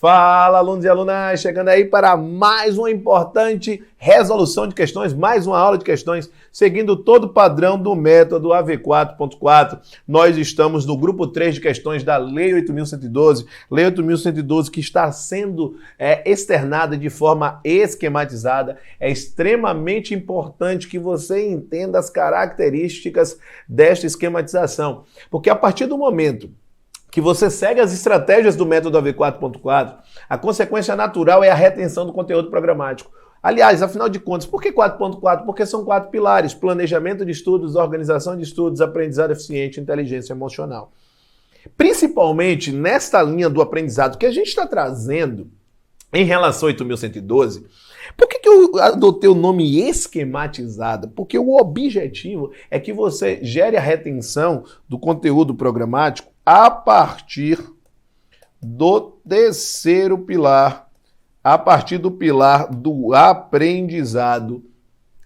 Fala, alunos e alunas, chegando aí para mais uma importante resolução de questões, mais uma aula de questões, seguindo todo o padrão do método AV4.4. Nós estamos no grupo 3 de questões da Lei 8.112, que está sendo externada de forma esquematizada. É extremamente importante que você entenda as características desta esquematização, porque a partir do momento que você segue as estratégias do método AV4.4, a consequência natural é a retenção do conteúdo programático. Aliás, afinal de contas, por que 4.4? Porque são 4 pilares: planejamento de estudos, organização de estudos, aprendizado eficiente, inteligência emocional. Principalmente nesta linha do aprendizado que a gente está trazendo em relação a 8.112, por que eu adotei o nome esquematizada? Porque o objetivo é que você gere a retenção do conteúdo programático a partir do terceiro pilar, a partir do pilar do aprendizado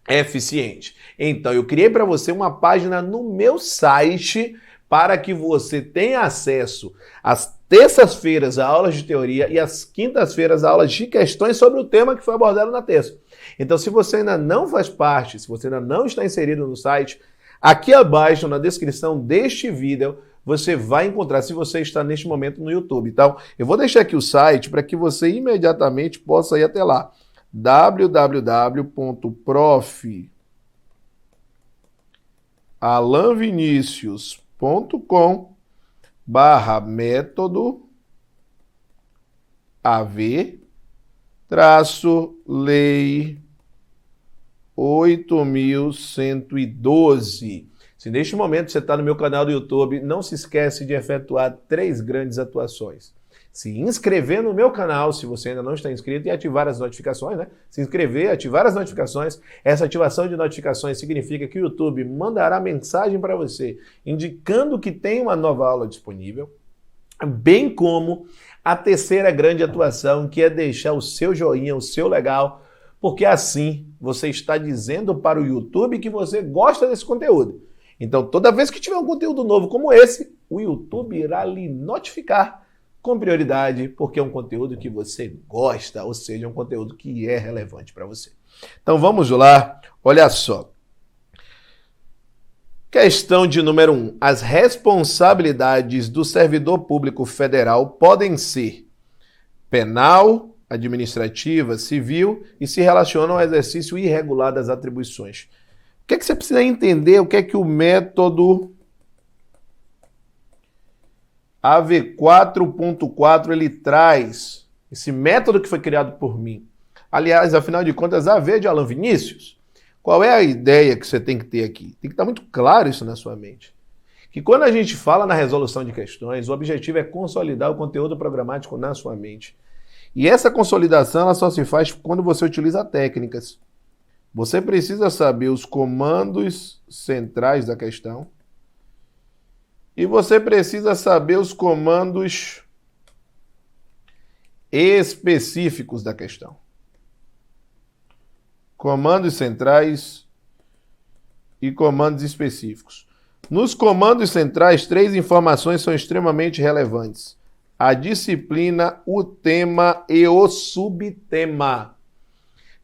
eficiente. Então, eu criei para você uma página no meu site para que você tenha acesso às terças-feiras a aulas de teoria e às quintas-feiras a aulas de questões sobre o tema que foi abordado na terça. Então, se você ainda não faz parte, se você ainda não está inserido no site, aqui abaixo na descrição deste vídeo, você vai encontrar, se você está neste momento no YouTube. Então, eu vou deixar aqui o site para que você imediatamente possa ir até lá. www.profalanvinicius.com/método AV-lei 8.112. Se neste momento você está no meu canal do YouTube, não se esquece de efetuar 3 grandes atuações. Se inscrever no meu canal, se você ainda não está inscrito, e ativar as notificações, né? Se inscrever, ativar as notificações. Essa ativação de notificações significa que o YouTube mandará mensagem para você, indicando que tem uma nova aula disponível, bem como a terceira grande atuação, que é deixar o seu joinha, o seu legal, porque assim você está dizendo para o YouTube que você gosta desse conteúdo. Então, toda vez que tiver um conteúdo novo como esse, o YouTube irá lhe notificar com prioridade, porque é um conteúdo que você gosta, ou seja, um conteúdo que é relevante para você. Então, vamos lá. Olha só. Questão de número 1. As responsabilidades do servidor público federal podem ser penal, administrativa, civil e se relacionam ao exercício irregular das atribuições. O que é que você precisa entender? O que é que o método AV4.4 ele traz? Esse método que foi criado por mim. Aliás, afinal de contas, AV é de Alan Vinícius. Qual é a ideia que você tem que ter aqui? Tem que estar muito claro isso na sua mente. Que quando a gente fala na resolução de questões, o objetivo é consolidar o conteúdo programático na sua mente. E essa consolidação ela só se faz quando você utiliza técnicas. Você precisa saber os comandos centrais da questão e você precisa saber os comandos específicos da questão. Comandos centrais e comandos específicos. Nos comandos centrais, 3 informações são extremamente relevantes: a disciplina, o tema e o subtema.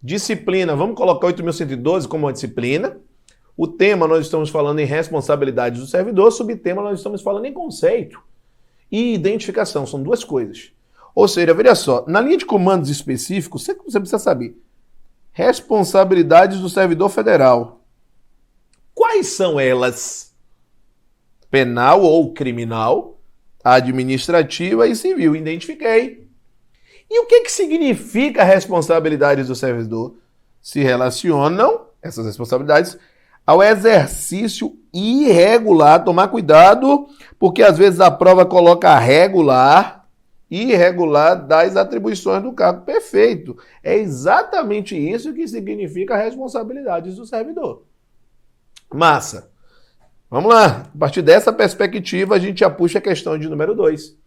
Disciplina, vamos colocar 8.112 como uma disciplina. O tema, nós estamos falando em responsabilidades do servidor. Subtema, nós estamos falando em conceito e identificação. São 2 coisas. Ou seja, veja só, na linha de comandos específicos, você precisa saber responsabilidades do servidor federal. Quais são elas? Penal ou criminal, administrativa e civil. Identifiquei. E o que significa responsabilidades do servidor? Se relacionam, essas responsabilidades, ao exercício irregular. Tomar cuidado, porque às vezes a prova coloca irregular das atribuições do cargo. Perfeito. É exatamente isso que significa responsabilidades do servidor. Massa. Vamos lá. A partir dessa perspectiva, a gente já puxa a questão de número 2.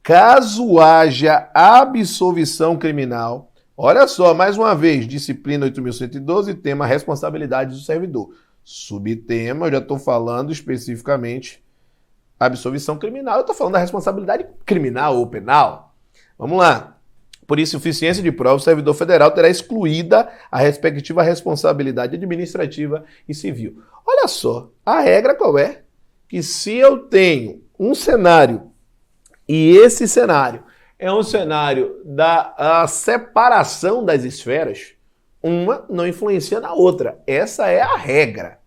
Caso haja absolvição criminal, olha só, mais uma vez, disciplina 8.112, tema responsabilidades do servidor. Subtema, eu já estou falando especificamente absolvição criminal, eu estou falando da responsabilidade criminal ou penal. Vamos lá. Por insuficiência de prova, o servidor federal terá excluída a respectiva responsabilidade administrativa e civil. Olha só, a regra qual é? Que se eu tenho um cenário e esse cenário é um cenário da separação das esferas, uma não influencia na outra. Essa é a regra.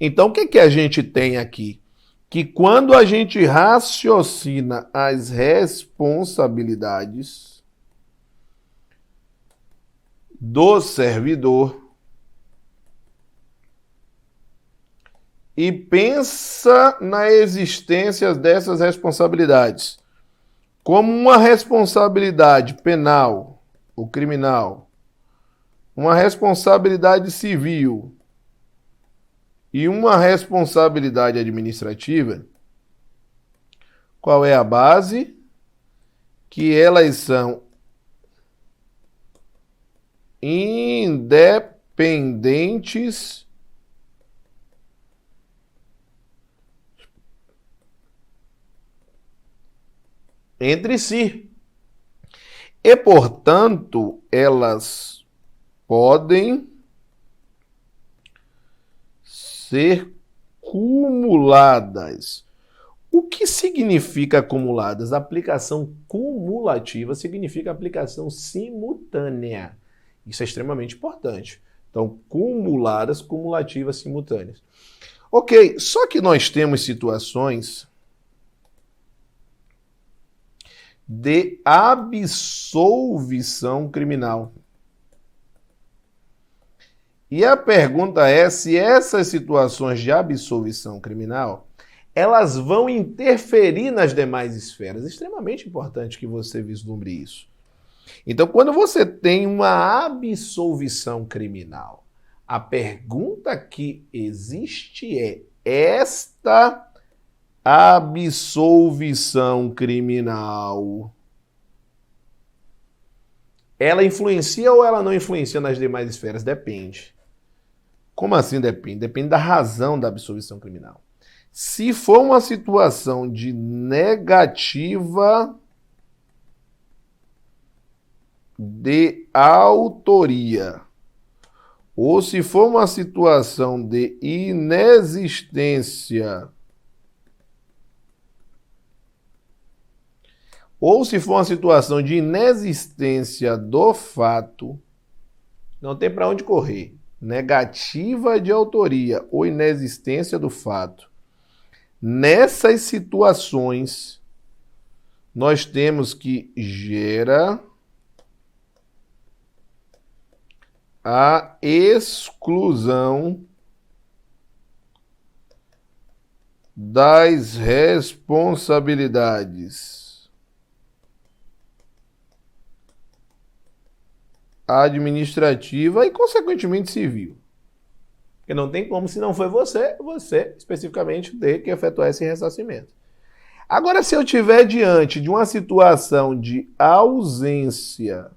Então, o que a gente tem aqui? Que quando a gente raciocina as responsabilidades do servidor e pensa na existência dessas responsabilidades como uma responsabilidade penal ou criminal, uma responsabilidade civil e uma responsabilidade administrativa, qual é a base? Que elas são independentes entre si. E, portanto, elas podem ser cumuladas. O que significa acumuladas? Aplicação cumulativa significa aplicação simultânea. Isso é extremamente importante. Então, cumuladas, cumulativas, simultâneas. Ok, só que nós temos situações de absolvição criminal. E a pergunta é se essas situações de absolvição criminal, elas vão interferir nas demais esferas. É extremamente importante que você vislumbre isso. Então, quando você tem uma absolvição criminal, a pergunta que existe é: esta absolvição criminal, ela influencia ou ela não influencia nas demais esferas? Depende. Como assim depende? Depende da razão da absolvição criminal. Se for uma situação de negativa de autoria, ou se for uma situação de inexistência, ou se for uma situação de inexistência do fato, não tem para onde correr. Negativa de autoria ou inexistência do fato. Nessas situações, nós temos que gera a exclusão das responsabilidades administrativa e, consequentemente, civil. Porque não tem como, se não foi você especificamente ter que efetuar esse ressarcimento. Agora, se eu estiver diante de uma situação de ausência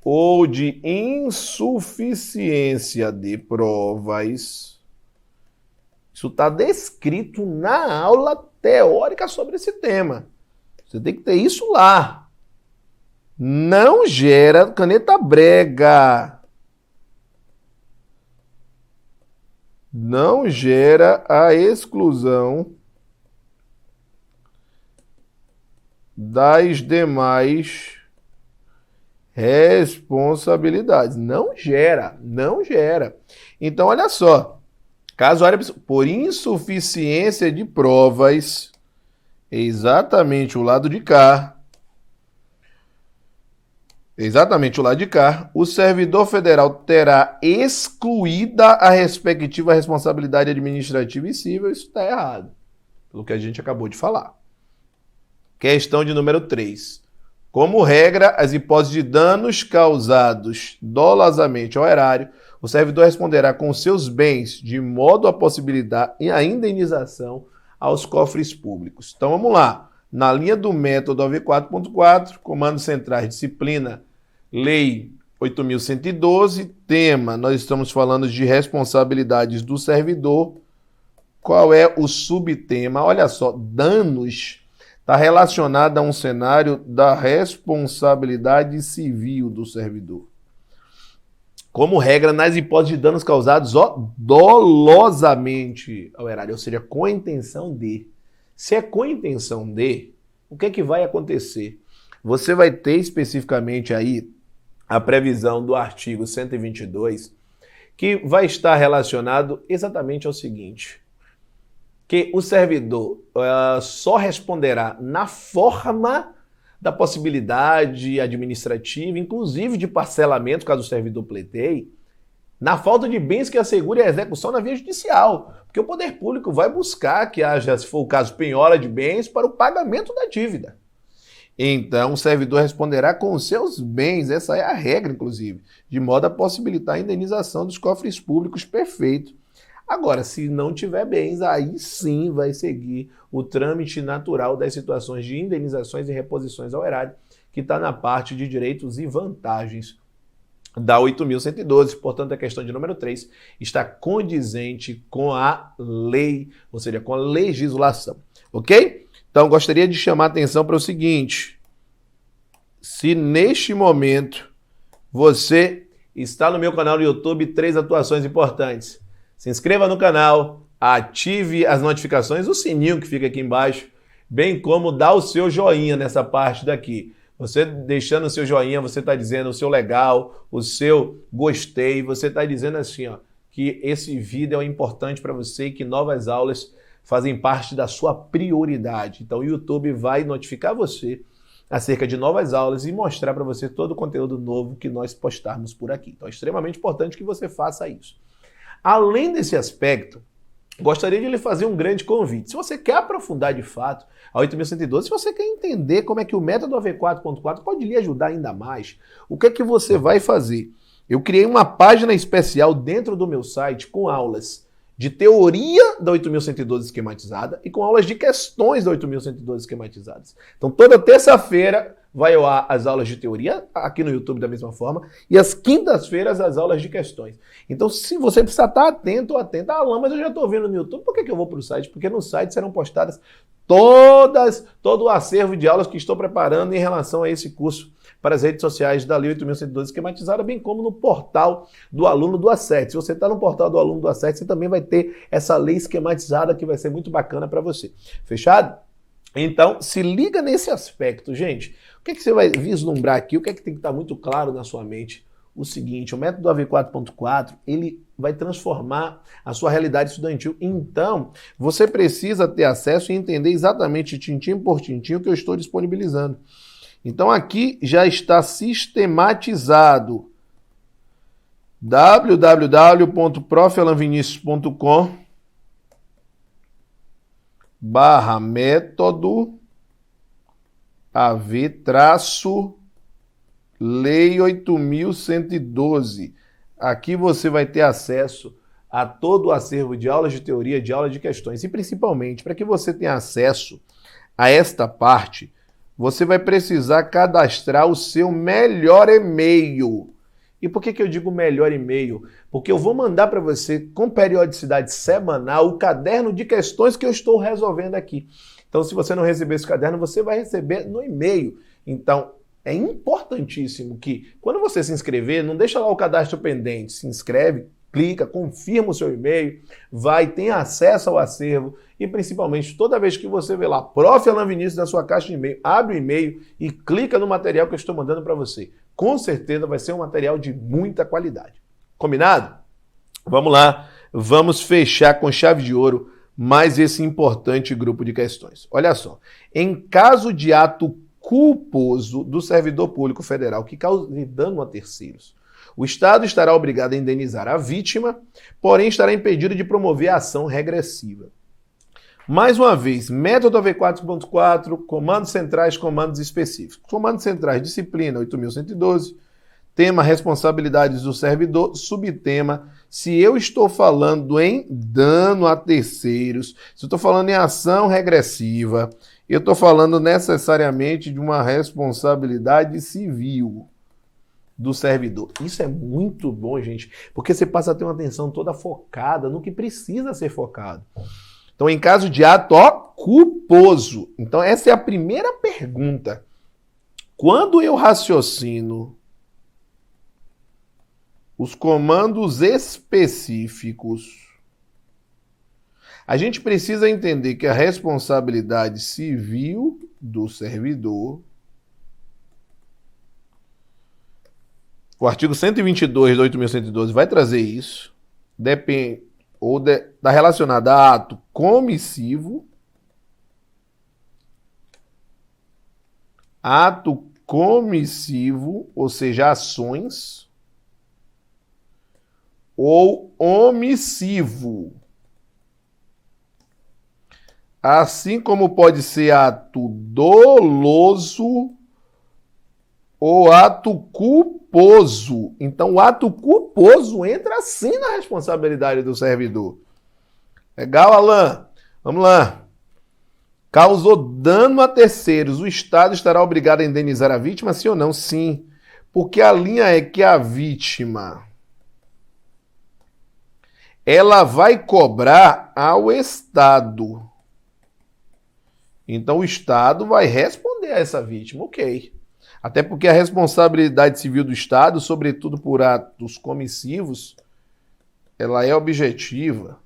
ou de insuficiência de provas, isso está descrito na aula teórica sobre esse tema. Você tem que ter isso lá. Não gera caneta brega. Não gera a exclusão das demais responsabilidades. Não gera. Então, olha só. Caso por insuficiência de provas, é exatamente o lado de cá. O servidor federal terá excluída a respectiva responsabilidade administrativa e civil. Isso está errado, pelo que a gente acabou de falar. Questão de número 3. Como regra, as hipóteses de danos causados dolosamente ao erário, o servidor responderá com seus bens, de modo a possibilitar a indenização aos cofres públicos. Então vamos lá. Na linha do método OV4.4, Comandos Centrais, Disciplina, Lei 8.112, tema, nós estamos falando de responsabilidades do servidor Qual é o subtema? Olha só, danos está relacionado a um cenário da responsabilidade civil do servidor. Como regra, nas hipóteses de danos causados dolosamente ao erário, ou seja, com a intenção de. Se é com a intenção de, o que é que vai acontecer? Você vai ter especificamente aí a previsão do artigo 122, que vai estar relacionado exatamente ao seguinte, que o servidor só responderá na forma da possibilidade administrativa, inclusive de parcelamento, caso o servidor pleiteie, na falta de bens que assegure a execução na via judicial. Porque o poder público vai buscar que haja, se for o caso, penhora de bens para o pagamento da dívida. Então, o servidor responderá com os seus bens, essa é a regra, inclusive, de modo a possibilitar a indenização dos cofres públicos perfeito. Agora, se não tiver bens, aí sim vai seguir o trâmite natural das situações de indenizações e reposições ao erário, que está na parte de direitos e vantagens da 8.112. Portanto, a questão de número 3 está condizente com a lei, ou seja, com a legislação. Ok? Então, gostaria de chamar a atenção para o seguinte: se neste momento você está no meu canal do YouTube, 3 atuações importantes. Se inscreva no canal, ative as notificações, o sininho que fica aqui embaixo, bem como dá o seu joinha nessa parte daqui. Você deixando o seu joinha, você está dizendo o seu legal, o seu gostei, você está dizendo assim, ó, que esse vídeo é importante para você e que novas aulas fazem parte da sua prioridade. Então o YouTube vai notificar você acerca de novas aulas e mostrar para você todo o conteúdo novo que nós postarmos por aqui. Então é extremamente importante que você faça isso. Além desse aspecto, gostaria de lhe fazer um grande convite. Se você quer aprofundar de fato a 8.112, se você quer entender como é que o método AV4.4 pode lhe ajudar ainda mais, o que é que você vai fazer? Eu criei uma página especial dentro do meu site com aulas de teoria da 8.112 esquematizada e com aulas de questões da 8.112 esquematizadas. Então, toda terça-feira vai ao ar as aulas de teoria, aqui no YouTube da mesma forma, e às quintas-feiras as aulas de questões. Então, se você precisar estar atento ou atenta, mas eu já estou vendo no YouTube, por que eu vou para o site? Porque no site serão postadas todo o acervo de aulas que estou preparando em relação a esse curso para as redes sociais da Lei 8.112 esquematizada, bem como no portal do aluno do A7. Se você está no portal do aluno do A7, você também vai ter essa lei esquematizada que vai ser muito bacana para você. Fechado? Então, se liga nesse aspecto, gente. O que é que você vai vislumbrar aqui? O que é que tem que estar muito claro na sua mente? O seguinte, o método AV4.4, ele vai transformar a sua realidade estudantil. Então, você precisa ter acesso e entender exatamente, tintim por tintim, o que eu estou disponibilizando. Então, aqui já está sistematizado. www.profalanvinicius.com/método AV-Lei 8.112. Aqui você vai ter acesso a todo o acervo de aulas de teoria, de aulas de questões. E principalmente, para que você tenha acesso a esta parte, você vai precisar cadastrar o seu melhor e-mail. E por que eu digo melhor e-mail? Porque eu vou mandar para você, com periodicidade semanal, o caderno de questões que eu estou resolvendo aqui. Então, se você não receber esse caderno, você vai receber no e-mail. Então, é importantíssimo que, quando você se inscrever, não deixa lá o cadastro pendente. Se inscreve, clica, confirma o seu e-mail, tem acesso ao acervo e, principalmente, toda vez que você vê lá Prof. Alan Vinícius na sua caixa de e-mail, abre o e-mail e clica no material que eu estou mandando para você. Com certeza vai ser um material de muita qualidade. Combinado? Vamos lá, vamos fechar com chave de ouro mais esse importante grupo de questões. Olha só, em caso de ato culposo do servidor público federal que cause dano a terceiros, o Estado estará obrigado a indenizar a vítima, porém estará impedido de promover a ação regressiva. Mais uma vez, método AV4.4, comandos centrais, comandos específicos. Comandos centrais, disciplina 8.112, tema responsabilidades do servidor, subtema, se eu estou falando em dano a terceiros, se eu estou falando em ação regressiva, eu estou falando necessariamente de uma responsabilidade civil do servidor. Isso é muito bom, gente, porque você passa a ter uma atenção toda focada no que precisa ser focado. Então, em caso de ato, ó, culposo. Então, essa é a primeira pergunta. Quando eu raciocino os comandos específicos, a gente precisa entender que a responsabilidade civil do servidor, o artigo 122 do 8.112 vai trazer isso, depende, está relacionado a ato comissivo, ou seja, ações, ou omissivo. Assim como pode ser ato doloso ou ato culposo. Então, o ato culposo entra sim na responsabilidade do servidor. Legal, Alan? Vamos lá. Causou dano a terceiros. O Estado estará obrigado a indenizar a vítima, sim ou não? Sim. Porque a linha é que a vítima ela vai cobrar ao Estado. Então, o Estado vai responder a essa vítima, ok. Até porque a responsabilidade civil do Estado, sobretudo por atos comissivos, ela é objetiva.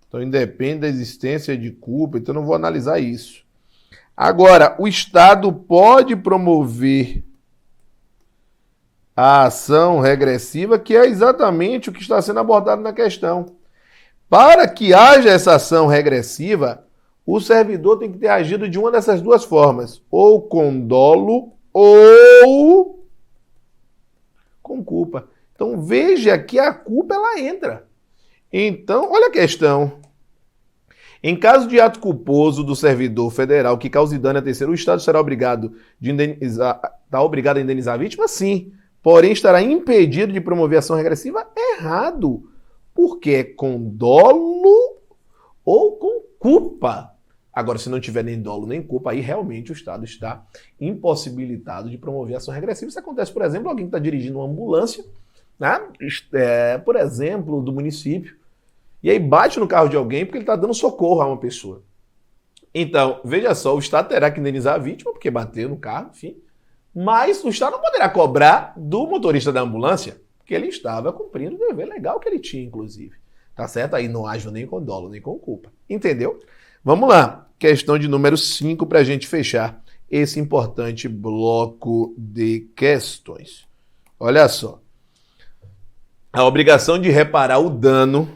Então, independe da existência de culpa, então não vou analisar isso. Agora, o Estado pode promover a ação regressiva, que é exatamente o que está sendo abordado na questão. Para que haja essa ação regressiva, o servidor tem que ter agido de uma dessas duas formas, ou com dolo ou com culpa. Então veja que a culpa ela entra. Então, olha a questão. Em caso de ato culposo do servidor federal que cause dano a terceiro, o Estado será obrigado a indenizar a vítima? Sim. Porém, estará impedido de promover ação regressiva? Errado. Porque é com dolo ou com culpa. Agora, se não tiver nem dolo nem culpa, aí realmente o Estado está impossibilitado de promover ação regressiva. Isso acontece, por exemplo, alguém que está dirigindo uma ambulância, né? Por exemplo, do município, e aí bate no carro de alguém porque ele está dando socorro a uma pessoa. Então, veja só, o Estado terá que indenizar a vítima porque bateu no carro, enfim, mas o Estado não poderá cobrar do motorista da ambulância, porque ele estava cumprindo o dever legal que ele tinha, inclusive. Tá certo? Aí não agiu nem com dolo, nem com culpa. Entendeu? Vamos lá. Questão de número 5 para a gente fechar esse importante bloco de questões. Olha só. A obrigação de reparar o dano,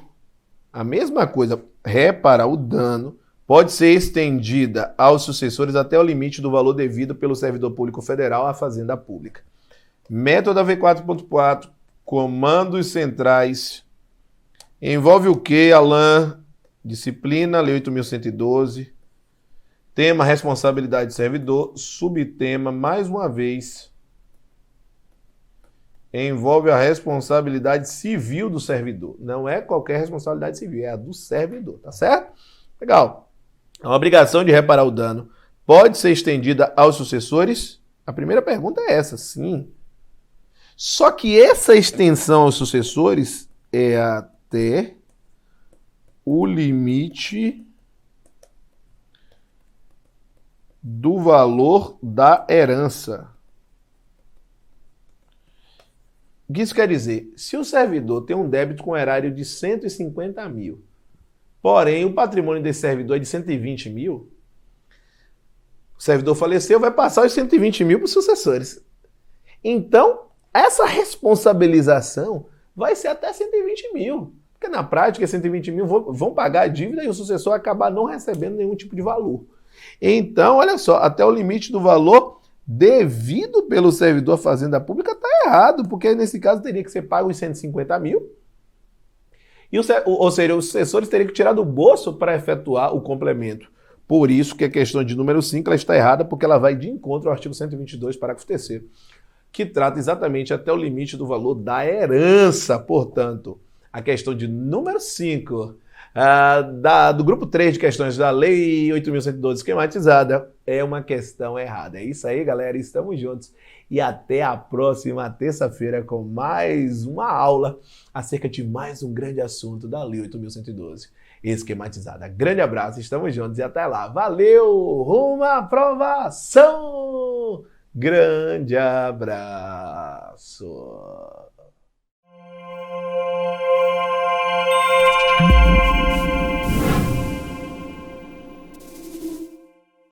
a mesma coisa, reparar o dano, pode ser estendida aos sucessores até o limite do valor devido pelo servidor público federal à Fazenda Pública. Método AV4.4, comandos centrais. Envolve o quê, Alan? Disciplina, Lei 8.112. Tema, responsabilidade do servidor. Subtema, mais uma vez, envolve a responsabilidade civil do servidor. Não é qualquer responsabilidade civil, é a do servidor, tá certo? Legal. A obrigação de reparar o dano pode ser estendida aos sucessores? A primeira pergunta é essa, sim. Só que essa extensão aos sucessores é até o limite do valor da herança. O que isso quer dizer? Se o servidor tem um débito com erário de 150 mil, porém o patrimônio desse servidor é de 120 mil, o servidor faleceu, vai passar os 120 mil para os sucessores. Então, essa responsabilização vai ser até 120 mil. Porque na prática, 120 mil vão pagar a dívida e o sucessor acabar não recebendo nenhum tipo de valor. Então, olha só, até o limite do valor devido pelo servidor à Fazenda Pública está errado, porque nesse caso teria que ser pago os 150 mil. Ou seja, os sucessores teriam que tirar do bolso para efetuar o complemento. Por isso que a questão de número 5 ela está errada, porque ela vai de encontro ao artigo 122, parágrafo 3º, que trata exatamente até o limite do valor da herança. Portanto, a questão de número 5 do grupo 3 de questões da Lei 8.112 esquematizada é uma questão errada. É isso aí, galera. Estamos juntos. E até a próxima terça-feira com mais uma aula acerca de mais um grande assunto da Lei 8.112, esquematizada. Grande abraço, estamos juntos e até lá. Valeu! Rumo à aprovação! Grande abraço!